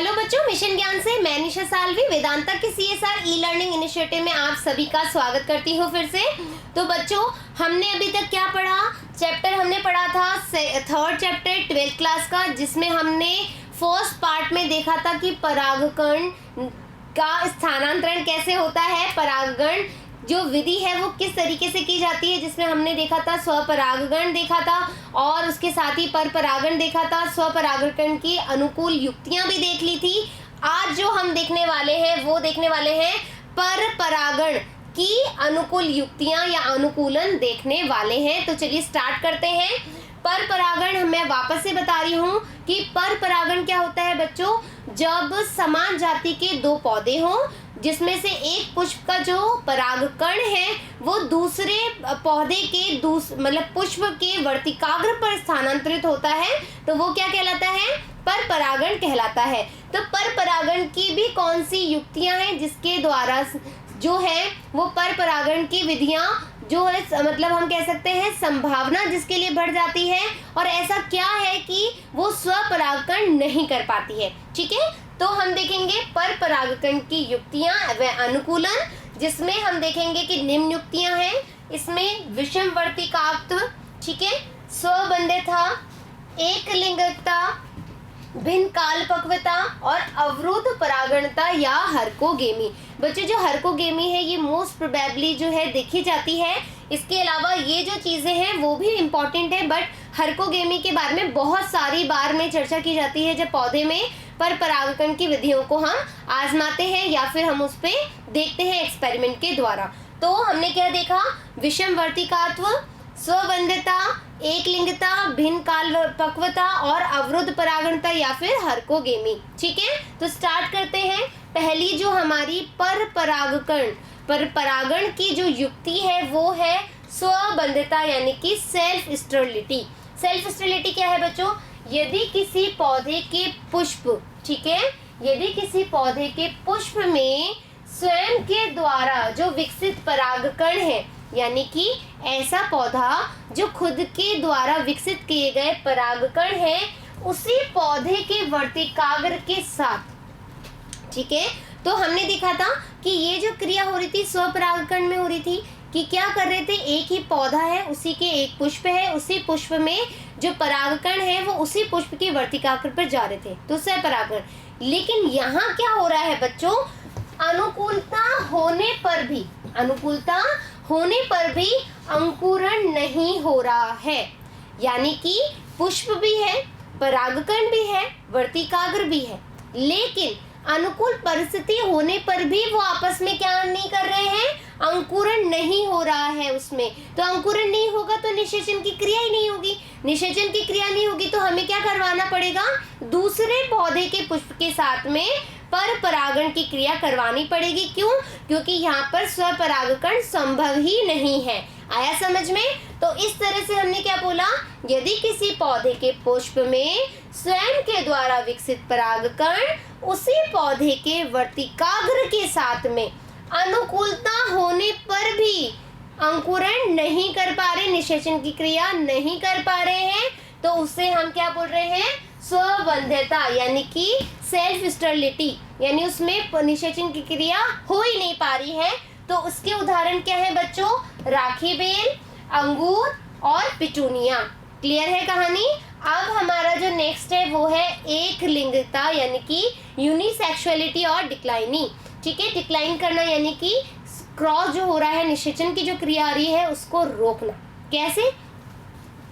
Hello बच्चों, mission ज्ञान से मैं निशा सालवी वेदांता के CSR ई लर्निंग इनिशिएटिव में आप सभी का स्वागत करती हूँ फिर से। तो बच्चों, हमने अभी तक क्या पढ़ा? चैप्टर हमने पढ़ा था थर्ड चैप्टर 12th क्लास का, जिसमें हमने फर्स्ट पार्ट में देखा था कि परागकण का स्थानांतरण कैसे होता है, परागण जो विधि है वो किस तरीके से की जाती है, जिसमें हमने देखा था स्वपरागण देखा था और उसके साथ ही परपरागण देखा था। स्वपरागण की अनुकूल युक्तियां भी देख ली थी। आज जो हम देखने वाले हैं वो देखने वाले हैं परपरागण की अनुकूल युक्तियां या अनुकूलन देखने वाले हैं। तो चलिए स्टार्ट करते हैं। परपरागण मैं वापस से बता रही हूँ कि परपरागण क्या होता है बच्चों, जब समान जाति के दो पौधे हों जिसमें से एक पुष्प का जो परागकण है वो दूसरे पौधे के मतलब पुष्प के वर्तिकाग्र पर स्थानांतरित होता है, तो वो क्या कहलाता है? परपरागण कहलाता है। तो परपरागण की भी कौन सी युक्तियां हैं जिसके द्वारा जो है वो परपरागण की विधियां जो है, मतलब हम कह सकते हैं संभावना जिसके लिए बढ़ जाती है, और ऐसा क्या है कि वो स्वपरागण नहीं कर पाती है। ठीक है, तो हम देखेंगे परपरागण की युक्तियां व अनुकूलन, जिसमें हम देखेंगे कि निम्न युक्तियां हैं। इसमें विषमवर्तिकात्व, ठीक है, स्वबंधितता, एक लिंगकता, भिन्न काल पक्वता और अवरुद्ध परागणता या हरकोगेमी। बच्चों, जो हरकोगेमी है ये मोस्ट प्रोबेबली जो है देखी जाती है। इसके अलावा ये जो चीजें हैं वो भी इम्पोर्टेंट है, बट हरकोगेमी के बारे में बहुत सारी बार में चर्चा की जाती है जब पौधे में परपरागण की विधियों को हम आजमाते हैं या फिर हम उस पे देखते हैं एक्सपेरिमेंट के द्वारा। तो हमने क्या देखा? विषमवर्तिकात्व, स्वबंधितता, एक लिंगता, भिन्न काल पक्वता और अवरुद्ध परागणता या फिर हरकोगेमी। ठीक है, तो स्टार्ट करते हैं। पहली जो हमारी परपरागण की जो युक्ति है वो है स्वबंधितता यानी कि सेल्फ स्टेरिलिटी। सेल्फ स्टेरिलिटी क्या है बच्चों? यदि किसी पौधे के पुष्प, ठीक है, यदि किसी पौधे के पुष्प में स्वयं के द्वारा जो विकसित परागकण है, यानी कि ऐसा पौधा जो खुद के द्वारा विकसित किए गए परागकण है, उसी पौधे के वर्तिकाग्र के साथ, ठीक है, तो हमने देखा था कि ये जो क्रिया हो रही थी स्वपरागकण में हो रही थी कि क्या कर रहे थे, एक ही पौधा है, उसी के एक पुष्प है, उसी पुष्प में जो परागकण है वो उसी पुष्प के वर्तिकाग्र पर जा रहे थे, तो स्वपरागण। लेकिन यहाँ क्या हो रहा है बच्चों? अनुकूलता होने पर भी अंकुरण नहीं हो रहा है, यानी कि पुष्प भी है, परागकण भी है, वर्तिकाग्र भी है, लेकिन अनुकूल परिस्थिति होने पर भी वो आपस में क्या नहीं कर रहे हैं? अंकुरण नहीं हो रहा है उसमें। तो अंकुरण नहीं होगा तो निषेचन की क्रिया ही नहीं होगी। निषेचन की क्रिया नहीं होगी तो हमें क्या करवाना पड़ेगा? दूसरे पौधे के पुष्प के साथ में परपरागण की क्रिया करवानी पड़ेगी। क्यों? क्योंकि यहाँ पर स्वपरागकण संभव ही नहीं है। आया समझ में? तो इस तरह से हमने क्या बोला? यदि किसी पौधे के पुष्प में स्वयं के द्वारा विकसित परागकण उसी पौधे के वर्तिकाग्र के साथ में अनुकूलता होने पर भी अंकुरण नहीं कर पा रहे, निषेचन की क्रिया नहीं कर पा रहे हैं, तो उससे हम क्या बोल रहे हैं? स्वबंधितता यानी कि सेल्फ स्टेरिलिटी, यानी उसमें निषेचन की क्रिया हो ही नहीं पा रही है। तो उसके उदाहरण क्या है बच्चों? राखी बेल, अंगूर और पिटूनिया। क्लियर है कहानी? अब हमारा जो नेक्स्ट है वो है एक लिंगता यानी कि यूनिसेक्सुअलिटी और डिक्लाइनिंग। ठीक है, डिक्लाइन करना यानी कि क्रॉस जो हो रहा है, निषेचन की जो क्रिया आ रही है उसको रोकना। कैसे?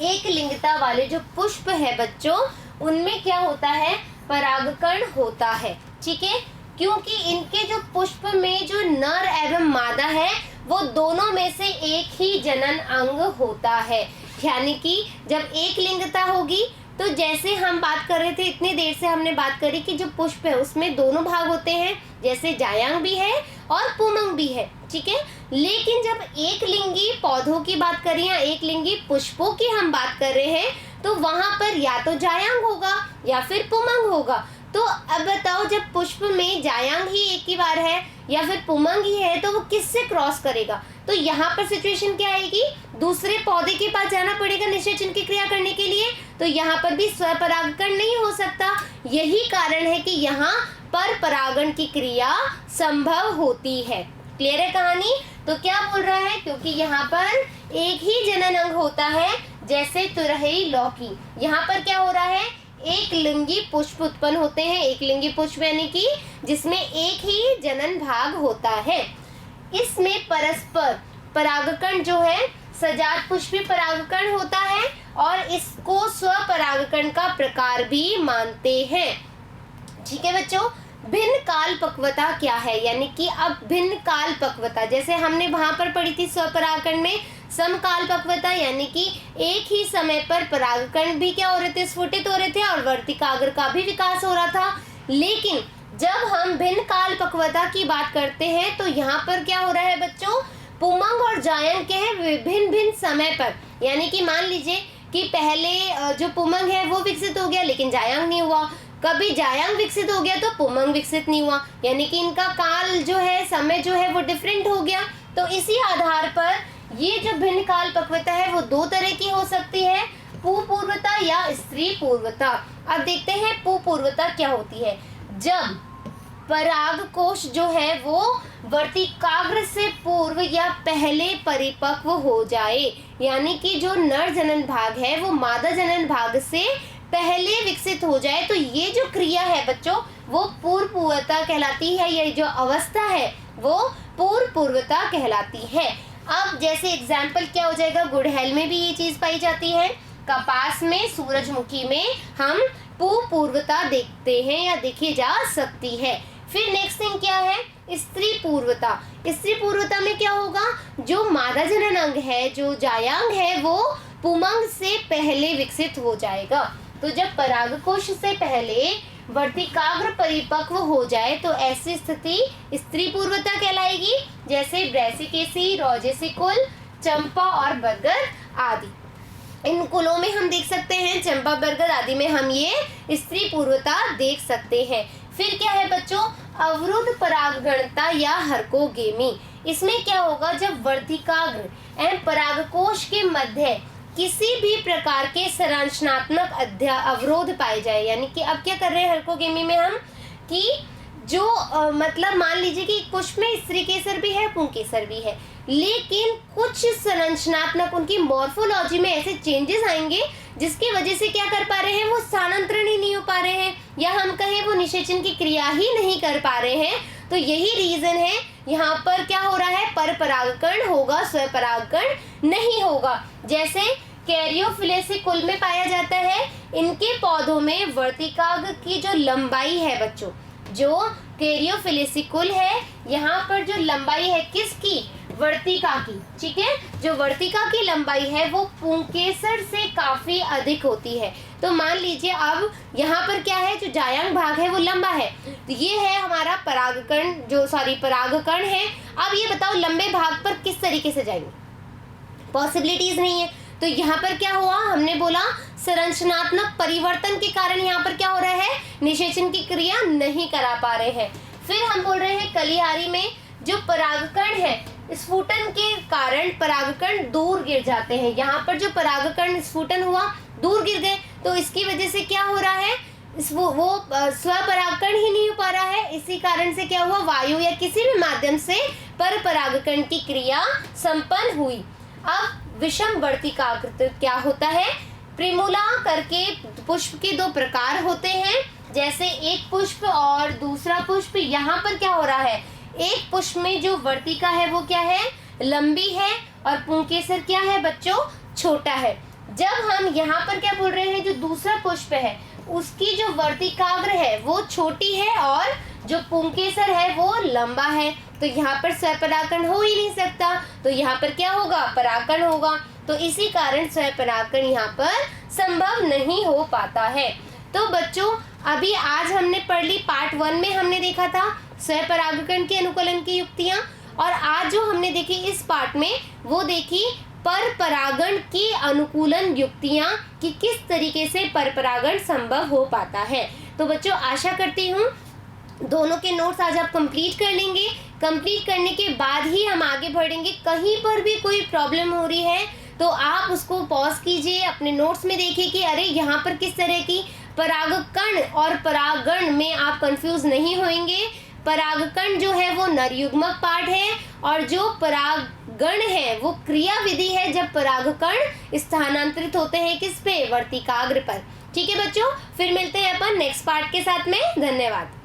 एक लिंगता वाले जो पुष्प है बच्चों, उनमें क्या होता है? परागकण होता है। ठीक है, क्योंकि इनके जो पुष्प में जो नर एवं मादा है वो दोनों में से एक ही जनन अंग होता है, यानी कि जब एक लिंगता होगी तो जैसे हम बात कर रहे थे इतनी देर से हमने बात करी कि जो पुष्प है उसमें दोनों भाग होते हैं, जैसे जायांग भी है और पुमंग भी है। ठीक है, लेकिन जब एक लिंगी पौधों की बात करें या एक लिंगी पुष्पों की हम बात कर रहे हैं तो वहां पर या तो जायांग होगा या फिर पुमंग होगा। तो अब बताओ, जब पुष्प में जायांग ही एक ही बार है या फिर पुमंग ही है तो वो किससे क्रॉस करेगा? तो यहाँ पर सिचुएशन क्या आएगी, दूसरे पौधे के पास जाना पड़ेगा निषेचन की क्रिया करने के लिए, तो यहाँ पर भी स्वपरागकण नहीं हो सकता। यही कारण है कि यहाँ पर परागण की क्रिया संभव होती है। क्लियर है कहानी? तो क्या बोल रहा है, क्योंकि यहाँ पर एक ही जनन अंग होता है, जैसे तुरही लौकी। यहाँ पर क्या हो रहा है, एक लिंगी पुष्प उत्पन्न होते हैं, एक लिंगी पुष्प यानी कि जिसमें एक ही जनन भाग होता है। इसमें परस्पर परागकण जो है सजात पुष्पी परागकण होता है और इसको स्वपरागकण का प्रकार भी मानते हैं। ठीक है बच्चों, भिन्न काल पक्वता क्या है, यानी कि अब भिन्न काल पक्वता जैसे हमने वहां पर पढ़ी थी स्वपरागकण में समकाल पक्वता, यानी कि एक ही समय पर परागकण भी क्या हो रहे थे, स्फुटित हो रहे थे और वर्तिकाग्र का भी विकास हो रहा था। लेकिन जब हम भिन्न काल पक्वता की बात करते हैं तो यहाँ पर क्या हो रहा है बच्चों, पुमंग और जायंग के हैं विभिन्न भिन्न समय पर, यानी कि मान लीजिए कि पहले जो पुमंग है वो विकसित हो गया लेकिन जायंग नहीं हुआ, कभी जायंग विकसित हो गया तो पुमंग विकसित नहीं हुआ, यानी कि इनका काल जो है, समय जो है वो डिफरेंट हो गया। तो इसी आधार पर ये जो भिन्न काल पक्वता है वो दो तरह की हो सकती है, पुपूर्वता या स्त्री पूर्वता। अब देखते हैं पुपूर्वता क्या होती है। जब परागकोश जो है वो वर्तिकाग्र से पूर्व या पहले परिपक्व हो जाए, यानी कि जो नर जनन भाग है वो मादा जनन भाग से पहले विकसित हो जाए, तो ये जो क्रिया है बच्चों वो पूर्व पूर्वता कहलाती है। ये जो अवस्था है वो पूर्व पूर्वता कहलाती है। अब जैसे एग्जाम्पल क्या हो जाएगा, गुड़हल में भी ये चीज पाई जाती है, कपास में, सूरजमुखी में हम पूर्वता देखते हैं या देखी जा सकती है। फिर नेक्स्ट थिंग क्या है, स्त्री पूर्वता। स्त्री पूर्वता में क्या होगा, जो मादा जनन अंग है, जो जायांग है, वो पुमंग से पहले विकसित हो जाएगा। तो जब परागकोश से पहले वर्तिकाग्र परिपक्व हो जाए तो ऐसी स्थिति स्त्री पूर्वता कहलाएगी, जैसे ब्रैसिकेसी, रोजेसी कुल, चंपा और बरगद आदि। इन कुलों में हम देख सकते हैं, चंपा, बरगद आदि में हम ये स्त्री पूर्वता देख सकते हैं। फिर क्या है बच्चों, अवरुद्ध परागणता या हरकोगेमी। इसमें क्या होगा, जब वर्तिकाग्र एवं परागकोश के मध्य किसी भी प्रकार के संरचनात्मक अवरोध पाए जाए, यानी कि अब क्या कर रहे हैं हरकोगेमी में हम कि जो मतलब मान लीजिए कि पुष्प में स्त्री केसर भी है, पुंकेसर भी है, लेकिन कुछ संरचनात्मक उनकी मॉर्फोलॉजी में ऐसे चेंजेस आएंगे जिसकी वजह से क्या कर पा रहे हैं, वो स्थानांतरण ही नहीं हो पा रहे हैं, या हम कहें वो निषेचन की क्रिया ही नहीं कर पा रहे हैं। तो यही रीजन है, यहाँ पर क्या हो रहा है, पर परागकण होगा, स्वपरागकण नहीं होगा। जैसे कैरियोफिलेसी कुल में पाया जाता है, इनके पौधों में वर्तिकाग्र की जो लंबाई है बच्चों, जो कैरियोफिलेसी कुल है, यहाँ पर जो लंबाई है किसकी, वर्तिका की, ठीक है, जो वर्तिका की लंबाई है वो पुंकेसर से काफी अधिक होती है। तो मान लीजिए अब यहाँ पर क्या है, जो जायांग भाग है वो लंबा है, तो ये है हमारा परागकण, जो परागकण है। अब ये बताओ लंबे भाग पर किस तरीके से जाएंगे, पॉसिबिलिटीज नहीं है। तो यहाँ पर क्या हुआ, हमने बोला संरचनात्मक परिवर्तन के कारण यहाँ पर क्या हो रहा है, निषेचन की क्रिया नहीं करा पा रहे हैं। फिर हम बोल रहे हैं कलिहारी में जो परागकण है, स्फुटन के कारण परागकण दूर गिर जाते हैं। यहाँ पर जो परागकण स्फुटन हुआ, दूर गिर गए, तो इसकी वजह से क्या हो रहा है, वो स्वपरागकण ही नहीं हो पा रहा है। इसी कारण से क्या हुआ, वायु या किसी भी माध्यम से पर परागकण की क्रिया संपन्न हुई। अब विषम वर्तिकाग्र क्या होता है, प्रिमुला करके पुष्प के दो प्रकार होते हैं, जैसे एक पुष्प और दूसरा पुष्प। यहाँ पर क्या हो रहा है, एक पुष्प में जो वर्तिका है वो क्या है, लंबी है, और पुंकेसर क्या है बच्चों, छोटा है। जब हम यहाँ पर क्या बोल रहे हैं, जो दूसरा पुष्प है उसकी जो वर्तिकाग्र है वो छोटी है और जो पुंकेसर है वो लंबा है, तो यहाँ पर स्वपरागकण हो ही नहीं सकता, तो यहाँ पर क्या होगा, परागकण होगा। तो इसी कारण स्वपरागकण यहाँ पर संभव नहीं हो पाता है। तो बच्चों अभी आज हमने पढ़ ली, पार्ट 1 में हमने देखा था स्वपरागकण के अनुकूलन की युक्तियां, और आज जो हमने देखी इस पार्ट में वो देखी पर परागण की अनुकूलन युक्तियां कि किस तरीके से पर परागण संभव हो पाता है। तो बच्चों आशा करती हूँ दोनों के नोट्स आज आप कंप्लीट कर लेंगे। कंप्लीट करने के बाद ही हम आगे बढ़ेंगे। कहीं पर भी कोई प्रॉब्लम हो रही है तो आप उसको पॉज कीजिए, अपने नोट्स में देखिए कि अरे यहाँ पर किस तरह की परागकण और परागण में आप कंफ्यूज नहीं होंगे। परागकण जो है वो नरयुग्मक पार्ट है और जो परागण है वो क्रिया विधि है जब परागकण स्थानांतरित होते हैं किस पे, वर्तिकाग्र पर। ठीक है बच्चों, फिर मिलते हैं अपन नेक्स्ट पार्ट के साथ में। धन्यवाद।